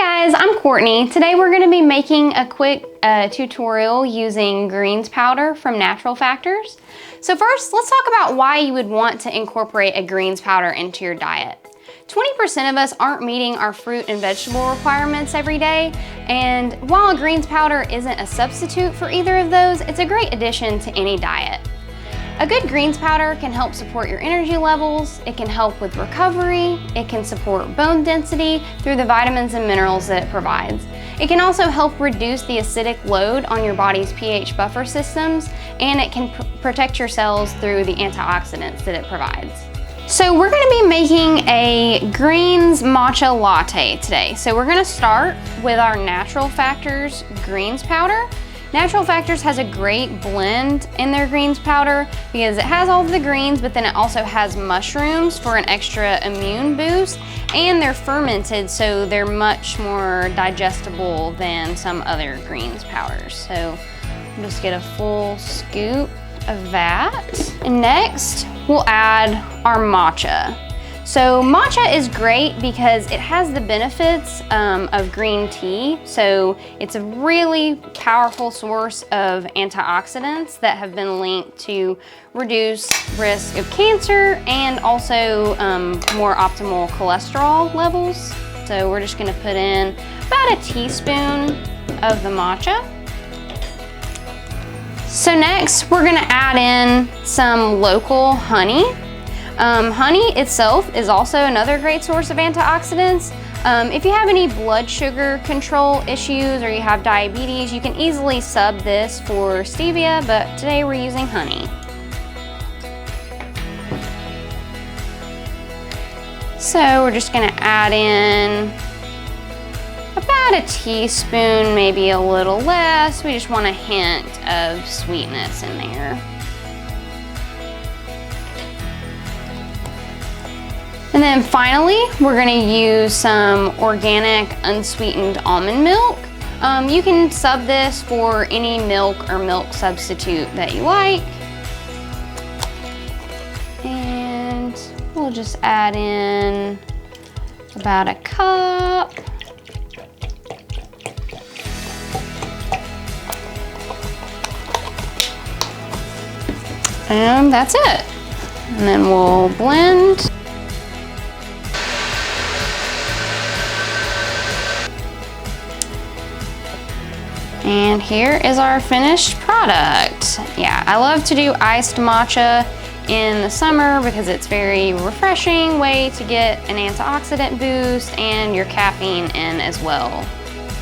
Guys, I'm Courtney. Today we're going to be making a quick tutorial using greens powder from Natural Factors. So first, let's talk about why you would want to incorporate a greens powder into your diet. 20% of us aren't meeting our fruit and vegetable requirements every day, and while a greens powder isn't a substitute for either of those, it's a great addition to any diet. A good greens powder can help support your energy levels, it can help with recovery, it can support bone density through the vitamins and minerals that it provides. It can also help reduce the acidic load on your body's pH buffer systems, and it can protect your cells through the antioxidants that it provides. So we're going to be making a greens matcha latte today. So we're going to start with our Natural Factors greens powder. Natural Factors has a great blend in their greens powder because it has all of the greens, but then it also has mushrooms for an extra immune boost, and they're fermented, so they're much more digestible than some other greens powders. So I'll just get a full scoop of that. And next, we'll add our matcha. So matcha is great because it has the benefits of green tea. So it's a really powerful source of antioxidants that have been linked to reduce risk of cancer and also more optimal cholesterol levels. So we're just gonna put in about a teaspoon of the matcha. So next, we're gonna add in some local honey. Honey itself is also another great source of antioxidants. If you have any blood sugar control issues or you have diabetes, you can easily sub this for stevia, but today we're using honey. So we're just gonna add in about a teaspoon, maybe a little less. We just want a hint of sweetness in there. And then finally, we're gonna use some organic unsweetened almond milk. You can sub this for any milk or milk substitute that you like. And we'll just add in about a cup. And that's it. And then we'll blend. And here is our finished product. Yeah, I love to do iced matcha in the summer because it's very refreshing way to get an antioxidant boost and your caffeine in as well.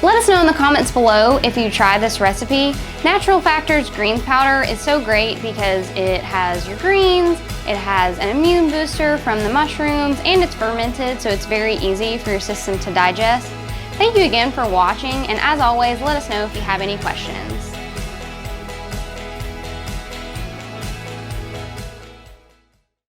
Let us know in the comments below if you try this recipe. Natural Factors greens powder is so great because it has your greens, it has an immune booster from the mushrooms, and it's fermented, so it's very easy for your system to digest. Thank you again for watching, and as always, let us know if you have any questions.